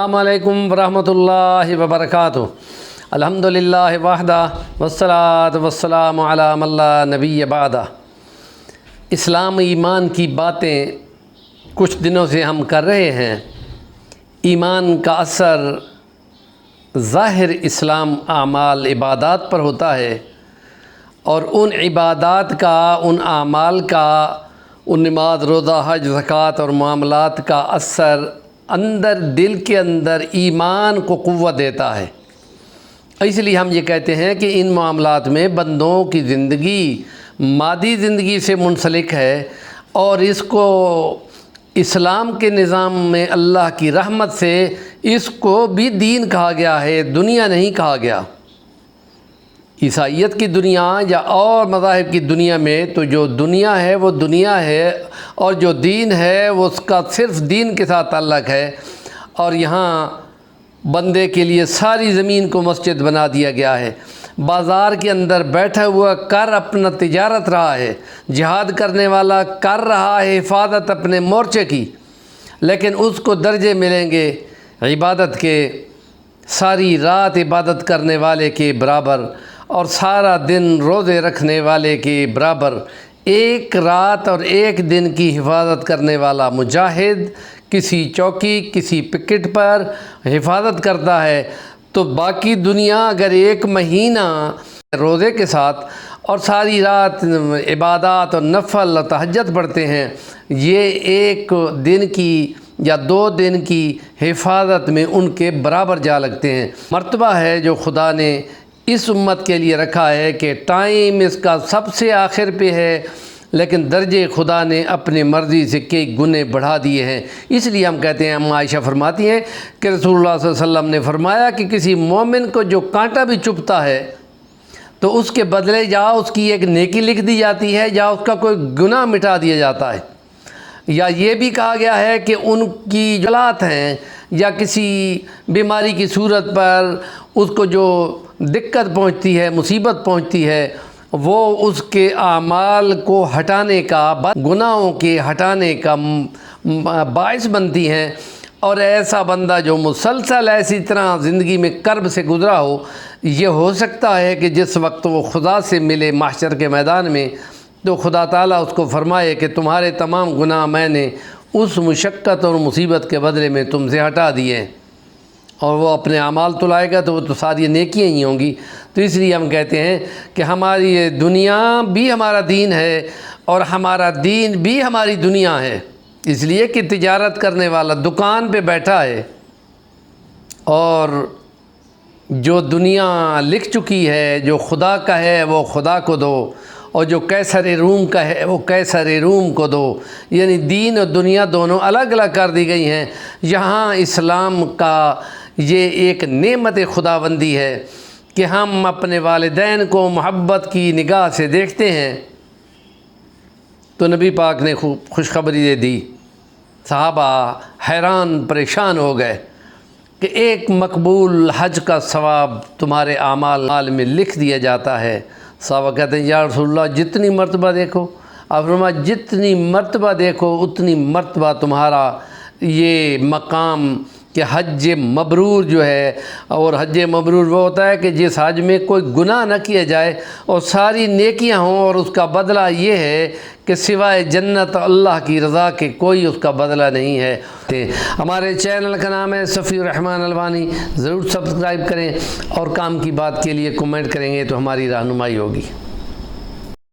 السلام علیکم ورحمۃ اللہ وبرکاتہ۔ الحمدللہ وحدہ والصلاۃ والسلام علی من لا نبی بعدہ۔ اسلام ایمان کی باتیں کچھ دنوں سے ہم کر رہے ہیں۔ ایمان کا اثر ظاہر اسلام اعمال عبادات پر ہوتا ہے، اور ان عبادات کا، ان اعمال کا، ان نماز، روزہ، حج، زکوٰۃ اور معاملات کا اثر اندر دل کے اندر ایمان کو قوت دیتا ہے۔ اس لیے ہم یہ کہتے ہیں کہ ان معاملات میں بندوں کی زندگی مادی زندگی سے منسلک ہے، اور اس کو اسلام کے نظام میں اللہ کی رحمت سے اس کو بھی دین کہا گیا ہے، دنیا نہیں کہا گیا۔ عیسائیت کی دنیا یا اور مذاہب کی دنیا میں تو جو دنیا ہے وہ دنیا ہے، اور جو دین ہے وہ اس کا صرف دین کے ساتھ تعلق ہے۔ اور یہاں بندے کے لیے ساری زمین کو مسجد بنا دیا گیا ہے۔ بازار کے اندر بیٹھا ہوا کر اپنا تجارت رہا ہے، جہاد کرنے والا کر رہا ہے حفاظت اپنے مورچے کی، لیکن اس کو درجے ملیں گے عبادت کے، ساری رات عبادت کرنے والے کے برابر اور سارا دن روزے رکھنے والے کے برابر۔ ایک رات اور ایک دن کی حفاظت کرنے والا مجاہد کسی چوکی، کسی پکٹ پر حفاظت کرتا ہے، تو باقی دنیا اگر ایک مہینہ روزے کے ساتھ اور ساری رات عبادات اور نفل اور تہجد پڑھتے ہیں، یہ ایک دن کی یا 2 دن کی حفاظت میں ان کے برابر جا لگتے ہیں۔ مرتبہ ہے جو خدا نے اس امت کے لیے رکھا ہے کہ ٹائم اس کا سب سے آخر پہ ہے، لیکن درجے خدا نے اپنی مرضی سے کئی گنے بڑھا دیے ہیں۔ اس لیے ہم کہتے ہیں، ہم عائشہ فرماتی ہیں کہ رسول اللہ صلی اللہ علیہ وسلم نے فرمایا کہ کسی مومن کو جو کانٹا بھی چبھتا ہے تو اس کے بدلے یا اس کی ایک نیکی لکھ دی جاتی ہے یا اس کا کوئی گناہ مٹا دیا جاتا ہے۔ یا یہ بھی کہا گیا ہے کہ ان کی جلات ہیں یا کسی بیماری کی صورت پر اس کو جو دقت پہنچتی ہے، مصیبت پہنچتی ہے، وہ اس کے اعمال کو ہٹانے کا، گناہوں کے ہٹانے کا باعث بنتی ہیں۔ اور ایسا بندہ جو مسلسل ایسی طرح زندگی میں کرب سے گزرا ہو، یہ ہو سکتا ہے کہ جس وقت وہ خدا سے ملے محشر کے میدان میں، تو خدا تعالیٰ اس کو فرمائے کہ تمہارے تمام گناہ میں نے اس مشقت اور مصیبت کے بدلے میں تم سے ہٹا دیے ہیں، اور وہ اپنے اعمال تو لائے گا تو وہ تو ساری نیکیاں ہی ہوں گی۔ تو اس لیے ہم کہتے ہیں کہ ہماری یہ دنیا بھی ہمارا دین ہے، اور ہمارا دین بھی ہماری دنیا ہے، اس لیے کہ تجارت کرنے والا دکان پہ بیٹھا ہے، اور جو دنیا لکھ چکی ہے، جو خدا کا ہے وہ خدا کو دو، اور جو قیصر روم کا ہے وہ قیصر روم کو دو۔ یعنی دین اور دنیا دونوں الگ الگ کر دی گئی ہیں۔ یہاں اسلام کا یہ ایک نعمت خداوندی ہے کہ ہم اپنے والدین کو محبت کی نگاہ سے دیکھتے ہیں، تو نبی پاک نے خوشخبری دے دی، صحابہ حیران پریشان ہو گئے کہ ایک مقبول حج کا ثواب تمہارے اعمال میں لکھ دیا جاتا ہے۔ صحابہ کہتے ہیں، یا رسول اللہ جتنی مرتبہ دیکھو، آپ فرمایا جتنی مرتبہ دیکھو اتنی مرتبہ تمہارا یہ مقام کہ حج مبرور جو ہے، اور حج مبرور وہ ہوتا ہے کہ جس حج میں کوئی گناہ نہ کیا جائے اور ساری نیکیاں ہوں، اور اس کا بدلہ یہ ہے کہ سوائے جنت اللہ کی رضا کے کوئی اس کا بدلہ نہیں ہے۔ ہمارے چینل کا نام ہے صفی الرحمن الوانی، ضرور سبسکرائب کریں، اور کام کی بات کے لیے کمنٹ کریں گے تو ہماری رہنمائی ہوگی۔